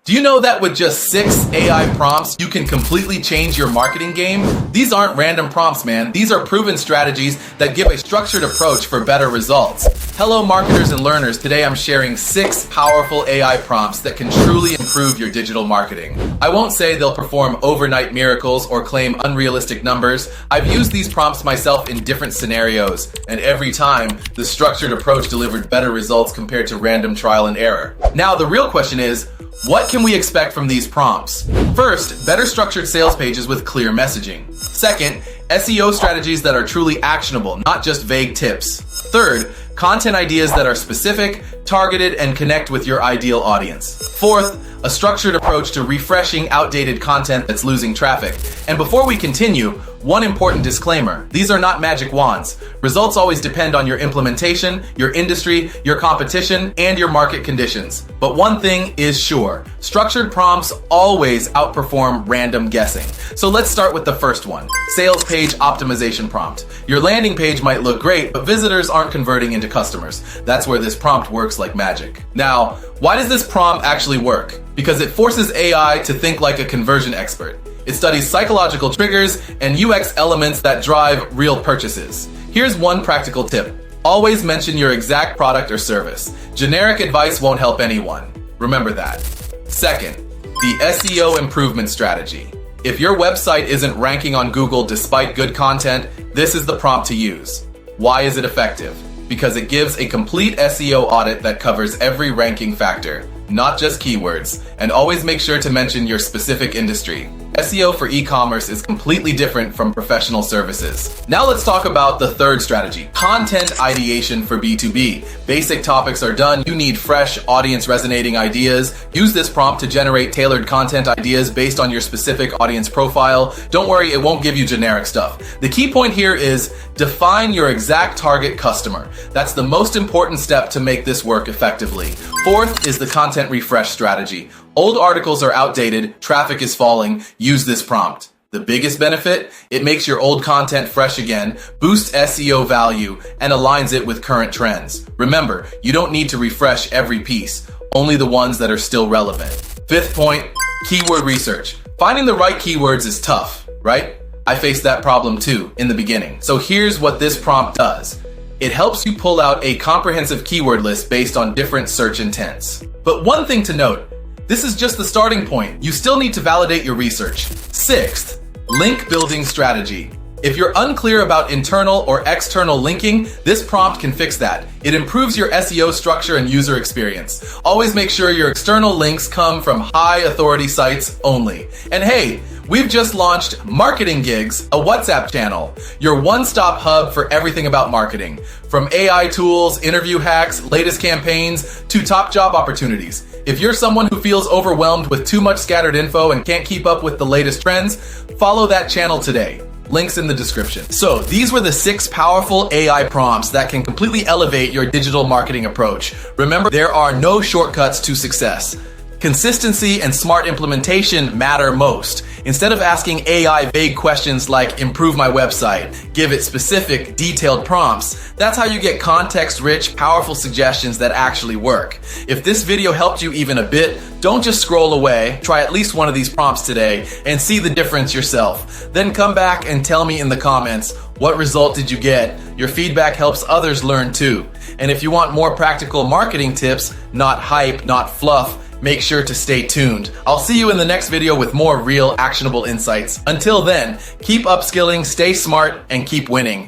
Do you know that with just 6 AI prompts, you can completely change your marketing game? These aren't random prompts, man. These are proven strategies that give a structured approach for better results. Hello, marketers and learners. Today I'm sharing 6 powerful AI prompts that can truly improve your digital marketing. I won't say they'll perform overnight miracles or claim unrealistic numbers. I've used these prompts myself in different scenarios, and every time, the structured approach delivered better results compared to random trial and error. Now, the real question is, what can we expect from these prompts? First, better structured sales pages with clear messaging. Second, SEO strategies that are truly actionable, not just vague tips. Third, content ideas that are specific, targeted, and connect with your ideal audience. Fourth, a structured approach to refreshing outdated content that's losing traffic. And before we continue, one important disclaimer: these are not magic wands. Results always depend on your implementation, your industry, your competition, and your market conditions. But one thing is sure: structured prompts always outperform random guessing. So let's start with the first one: sales page optimization prompt. Your landing page might look great, but visitors aren't converting into customers. That's where this prompt works like magic. Now, why does this prompt actually work? Because it forces AI to think like a conversion expert. It studies psychological triggers and UX elements that drive real purchases. Here's one practical tip: always mention your exact product or service. Generic advice won't help anyone. Remember that. Second, the SEO improvement strategy. If your website isn't ranking on Google despite good content, this is the prompt to use. Why is it effective? Because it gives a complete SEO audit that covers every ranking factor, not just keywords, and always make sure to mention your specific industry. SEO for e-commerce is completely different from professional services. Now let's talk about the third strategy: content ideation for B2B. Basic topics are done. You need fresh, audience-resonating ideas. Use this prompt to generate tailored content ideas based on your specific audience profile. Don't worry, it won't give you generic stuff. The key point here is define your exact target customer. That's the most important step to make this work effectively. Fourth is the content refresh strategy. Old articles are outdated, traffic is falling. Use this prompt. The biggest benefit? It makes your old content fresh again, boosts SEO value, and aligns it with current trends. Remember, you don't need to refresh every piece, only the ones that are still relevant. Fifth point, keyword research. Finding the right keywords is tough, right? I faced that problem too in the beginning. So here's what this prompt does. It helps you pull out a comprehensive keyword list based on different search intents. But one thing to note: this is just the starting point. You still need to validate your research. Sixth, link building strategy. If you're unclear about internal or external linking, this prompt can fix that. It improves your SEO structure and user experience. Always make sure your external links come from high authority sites only. And hey, we've just launched Marketing Gigs, a WhatsApp channel, your one-stop hub for everything about marketing. From AI tools, interview hacks, latest campaigns, to top job opportunities. If you're someone who feels overwhelmed with too much scattered info and can't keep up with the latest trends, follow that channel today. Links in the description. So these were the 6 powerful AI prompts that can completely elevate your digital marketing approach. Remember, there are no shortcuts to success. Consistency and smart implementation matter most. Instead of asking AI vague questions like "improve my website," give it specific, detailed prompts. That's how you get context-rich, powerful suggestions that actually work. If this video helped you even a bit, don't just scroll away. Try at least one of these prompts today and see the difference yourself. Then come back and tell me in the comments, what result did you get? Your feedback helps others learn too. And if you want more practical marketing tips, not hype, not fluff, make sure to stay tuned. I'll see you in the next video with more real, actionable insights. Until then, keep upskilling, stay smart, and keep winning.